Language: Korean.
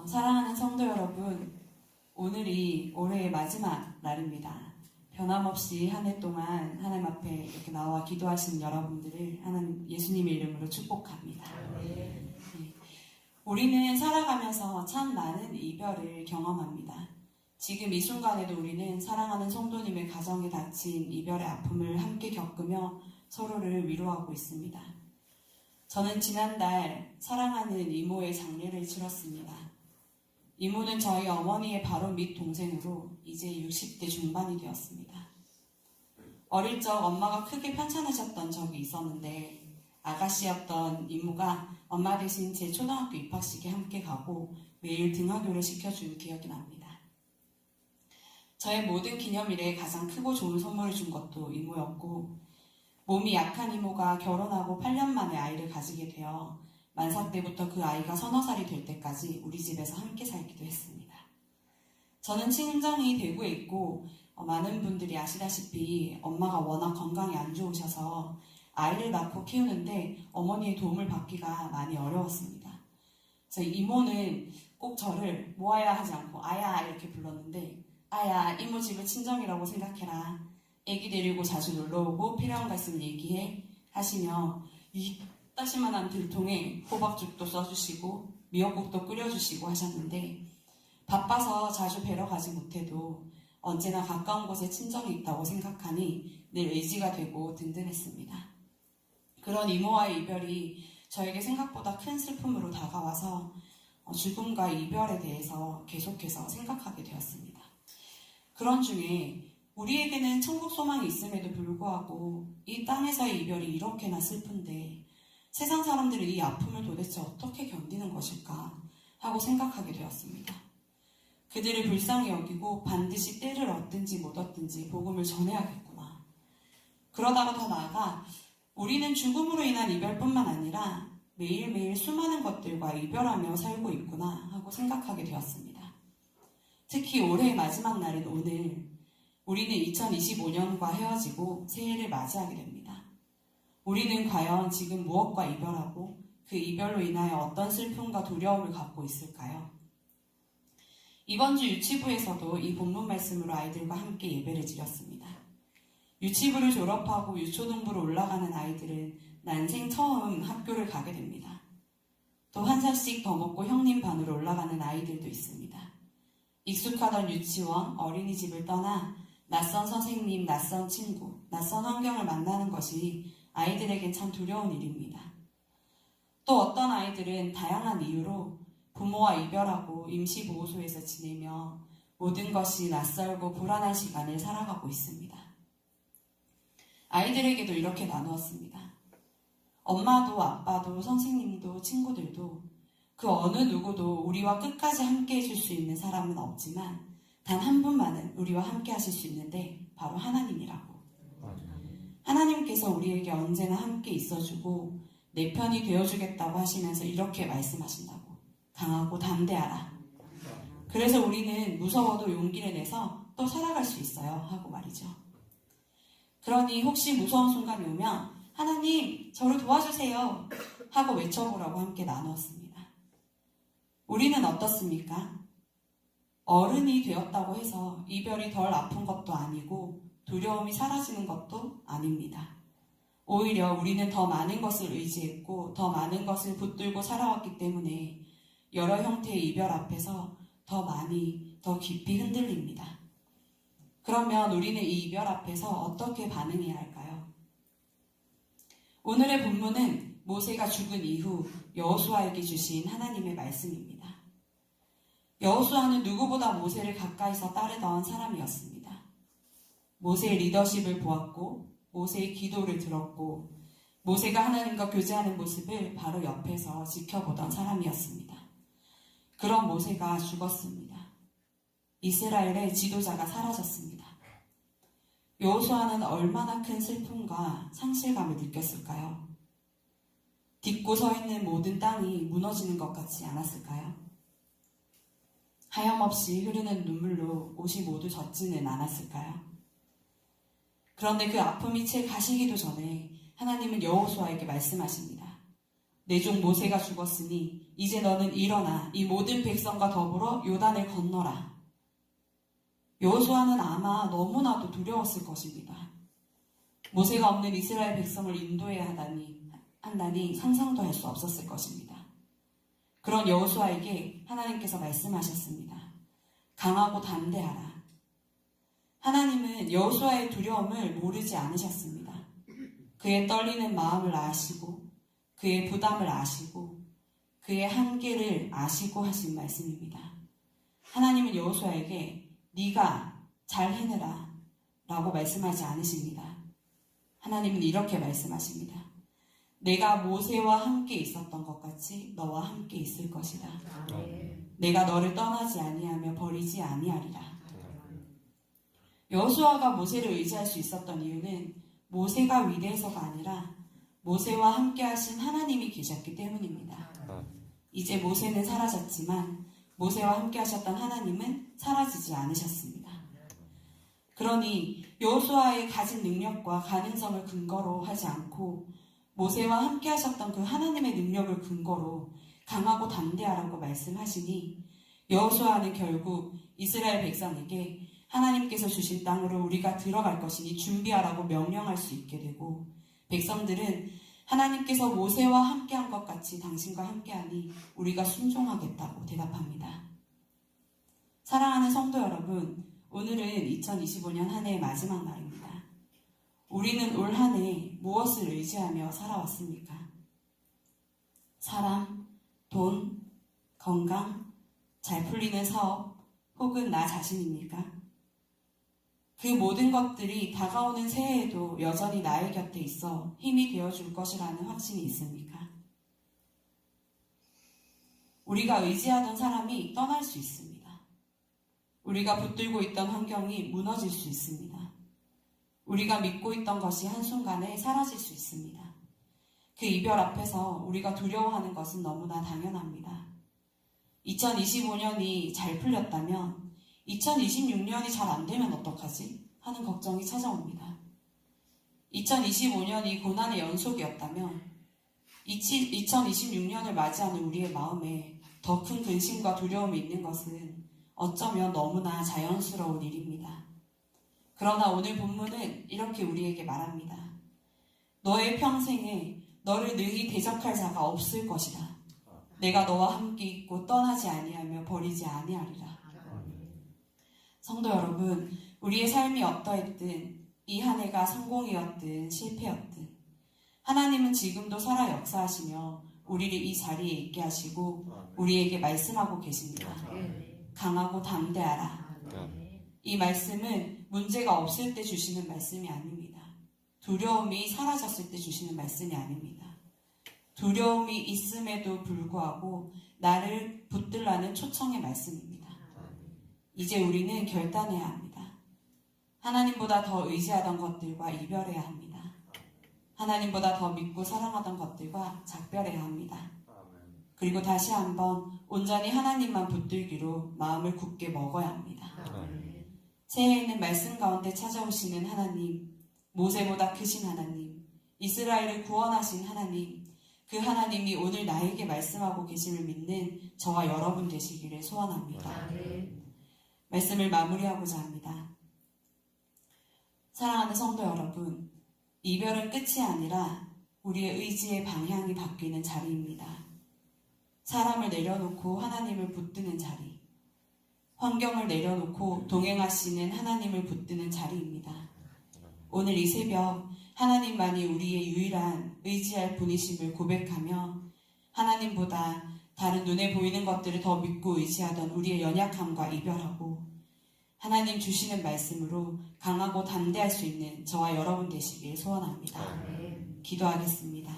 사랑하는 성도 여러분, 오늘이 올해의 마지막 날입니다. 변함없이 한 해 동안 하나님 앞에 이렇게 나와 기도하신 여러분들을 하나님 예수님의 이름으로 축복합니다. 네. 우리는 살아가면서 참 많은 이별을 경험합니다. 지금 이 순간에도 우리는 사랑하는 성도님의 가정에 닥친 이별의 아픔을 함께 겪으며 서로를 위로하고 있습니다. 저는 지난달 사랑하는 이모의 장례를 치렀습니다. 이모는 저희 어머니의 바로 밑 동생으로 이제 60대 중반이 되었습니다. 어릴 적 엄마가 크게 편찮으셨던 적이 있었는데 아가씨였던 이모가 엄마 대신 제 초등학교 입학식에 함께 가고 매일 등하교를 시켜준 기억이 납니다. 저의 모든 기념일에 가장 크고 좋은 선물을 준 것도 이모였고, 몸이 약한 이모가 결혼하고 8년 만에 아이를 가지게 되어 만삭 때부터 그 아이가 서너 살이 될 때까지 우리 집에서 함께 살기도 했습니다. 저는 친정이 대구에 있고 많은 분들이 아시다시피 엄마가 워낙 건강이 안 좋으셔서 아이를 낳고 키우는데 어머니의 도움을 받기가 많이 어려웠습니다. 그래서 이모는 꼭 저를 모아야 하지 않고 아야 이렇게 불렀는데, 아야, 이모 집을 친정이라고 생각해라. 애기 데리고 자주 놀러오고 필요한 거 있으면 얘기해 하시며 이 따시만한 들통에 호박죽도 써주시고 미역국도 끓여주시고 하셨는데, 바빠서 자주 뵈러 가지 못해도 언제나 가까운 곳에 친정이 있다고 생각하니 늘 의지가 되고 든든했습니다. 그런 이모와의 이별이 저에게 생각보다 큰 슬픔으로 다가와서 죽음과 이별에 대해서 계속해서 생각하게 되었습니다. 그런 중에 우리에게는 천국 소망이 있음에도 불구하고 이 땅에서의 이별이 이렇게나 슬픈데 세상 사람들은 이 아픔을 도대체 어떻게 견디는 것일까 하고 생각하게 되었습니다. 그들을 불쌍히 여기고 반드시 때를 얻든지 못 얻든지 복음을 전해야겠구나. 그러다가 더 나아가 우리는 죽음으로 인한 이별뿐만 아니라 매일매일 수많은 것들과 이별하며 살고 있구나 하고 생각하게 되었습니다. 특히 올해의 마지막 날인 오늘, 우리는 2025년과 헤어지고 새해를 맞이하게 됩니다. 우리는 과연 지금 무엇과 이별하고 그 이별로 인하여 어떤 슬픔과 두려움을 갖고 있을까요? 이번 주 유치부에서도 이 본문 말씀으로 아이들과 함께 예배를 드렸습니다. 유치부를 졸업하고 유초등부로 올라가는 아이들은 난생 처음 학교를 가게 됩니다. 또 한 살씩 더 먹고 형님 반으로 올라가는 아이들도 있습니다. 익숙하던 유치원, 어린이집을 떠나 낯선 선생님, 낯선 친구, 낯선 환경을 만나는 것이 아이들에겐 참 두려운 일입니다. 또 어떤 아이들은 다양한 이유로 부모와 이별하고 임시보호소에서 지내며 모든 것이 낯설고 불안한 시간을 살아가고 있습니다. 아이들에게도 이렇게 나누었습니다. 엄마도 아빠도 선생님도 친구들도 그 어느 누구도 우리와 끝까지 함께 해줄 수 있는 사람은 없지만 단 한 분만은 우리와 함께 하실 수 있는데 바로 하나님이라고. 하나님께서 우리에게 언제나 함께 있어주고 내 편이 되어주겠다고 하시면서 이렇게 말씀하신다고. 강하고 담대하라. 그래서 우리는 무서워도 용기를 내서 또 살아갈 수 있어요 하고 말이죠. 그러니 혹시 무서운 순간이 오면 하나님 저를 도와주세요 하고 외쳐보라고 함께 나누었습니다. 우리는 어떻습니까? 어른이 되었다고 해서 이별이 덜 아픈 것도 아니고 두려움이 사라지는 것도 아닙니다. 오히려 우리는 더 많은 것을 의지했고 더 많은 것을 붙들고 살아왔기 때문에 여러 형태의 이별 앞에서 더 많이, 더 깊이 흔들립니다. 그러면 우리는 이 이별 앞에서 어떻게 반응해야 할까요? 오늘의 본문은 모세가 죽은 이후 여호수아에게 주신 하나님의 말씀입니다. 여호수아는 누구보다 모세를 가까이서 따르던 사람이었습니다. 모세의 리더십을 보았고 모세의 기도를 들었고 모세가 하나님과 교제하는 모습을 바로 옆에서 지켜보던 사람이었습니다. 그런 모세가 죽었습니다. 이스라엘의 지도자가 사라졌습니다. 여호수아는 얼마나 큰 슬픔과 상실감을 느꼈을까요? 딛고 서 있는 모든 땅이 무너지는 것 같지 않았을까요? 하염없이 흐르는 눈물로 옷이 모두 젖지는 않았을까요? 그런데 그 아픔이 채 가시기도 전에 하나님은 여호수아에게 말씀하십니다. 내 종 모세가 죽었으니 이제 너는 일어나 이 모든 백성과 더불어 요단을 건너라. 여호수아는 아마 너무나도 두려웠을 것입니다. 모세가 없는 이스라엘 백성을 인도해야 한다니 상상도 할 수 없었을 것입니다. 그런 여호수아에게 하나님께서 말씀하셨습니다. 강하고 담대하라. 하나님은 여호수아의 두려움을 모르지 않으셨습니다. 그의 떨리는 마음을 아시고 그의 부담을 아시고 그의 한계를 아시고 하신 말씀입니다. 하나님은 여호수아에게 네가 잘 해내라 라고 말씀하지 않으십니다. 하나님은 이렇게 말씀하십니다. 내가 모세와 함께 있었던 것 같이 너와 함께 있을 것이다. 내가 너를 떠나지 아니하며 버리지 아니하리라. 여호수아가 모세를 의지할 수 있었던 이유는 모세가 위대해서가 아니라 모세와 함께 하신 하나님이 계셨기 때문입니다. 이제 모세는 사라졌지만 모세와 함께 하셨던 하나님은 사라지지 않으셨습니다. 그러니 여호수아의 가진 능력과 가능성을 근거로 하지 않고 모세와 함께 하셨던 그 하나님의 능력을 근거로 강하고 담대하라고 말씀하시니 여호수아는 결국 이스라엘 백성에게 하나님께서 주신 땅으로 우리가 들어갈 것이니 준비하라고 명령할 수 있게 되고 백성들은 하나님께서 모세와 함께한 것 같이 당신과 함께하니 우리가 순종하겠다고 대답합니다. 사랑하는 성도 여러분, 오늘은 2025년 한 해의 마지막 날입니다. 우리는 올 한 해 무엇을 의지하며 살아왔습니까? 사람, 돈, 건강, 잘 풀리는 사업, 혹은 나 자신입니까? 그 모든 것들이 다가오는 새해에도 여전히 나의 곁에 있어 힘이 되어줄 것이라는 확신이 있습니까? 우리가 의지하던 사람이 떠날 수 있습니다. 우리가 붙들고 있던 환경이 무너질 수 있습니다. 우리가 믿고 있던 것이 한순간에 사라질 수 있습니다. 그 이별 앞에서 우리가 두려워하는 것은 너무나 당연합니다. 2025년이 잘 풀렸다면 2026년이 잘 안 되면 어떡하지? 하는 걱정이 찾아옵니다. 2025년이 고난의 연속이었다면 2026년을 맞이하는 우리의 마음에 더 큰 근심과 두려움이 있는 것은 어쩌면 너무나 자연스러운 일입니다. 그러나 오늘 본문은 이렇게 우리에게 말합니다. 너의 평생에 너를 능히 대적할 자가 없을 것이다. 내가 너와 함께 있고 떠나지 아니하며 버리지 아니하리라. 성도 여러분, 우리의 삶이 어떠했든 이 한 해가 성공이었든 실패였든 하나님은 지금도 살아 역사하시며 우리를 이 자리에 있게 하시고 우리에게 말씀하고 계십니다. 강하고 담대하라. 이 말씀은 문제가 없을 때 주시는 말씀이 아닙니다. 두려움이 사라졌을 때 주시는 말씀이 아닙니다. 두려움이 있음에도 불구하고 나를 붙들라는 초청의 말씀입니다. 이제 우리는 결단해야 합니다. 하나님보다 더 의지하던 것들과 이별해야 합니다. 하나님보다 더 믿고 사랑하던 것들과 작별해야 합니다. 그리고 다시 한번 온전히 하나님만 붙들기로 마음을 굳게 먹어야 합니다. 새해에는 말씀 가운데 찾아오시는 하나님, 모세보다 크신 하나님, 이스라엘을 구원하신 하나님, 그 하나님이 오늘 나에게 말씀하고 계심을 믿는 저와 여러분 되시기를 소원합니다. 말씀을 마무리하고자 합니다. 사랑하는 성도 여러분, 이별은 끝이 아니라 우리의 의지의 방향이 바뀌는 자리입니다. 사람을 내려놓고 하나님을 붙드는 자리, 환경을 내려놓고 동행하시는 하나님을 붙드는 자리입니다. 오늘 이 새벽 하나님만이 우리의 유일한 의지할 분이심을 고백하며 하나님보다 다른 눈에 보이는 것들을 더 믿고 의지하던 우리의 연약함과 이별하고 하나님 주시는 말씀으로 강하고 담대할 수 있는 저와 여러분 되시길 소원합니다. 기도하겠습니다.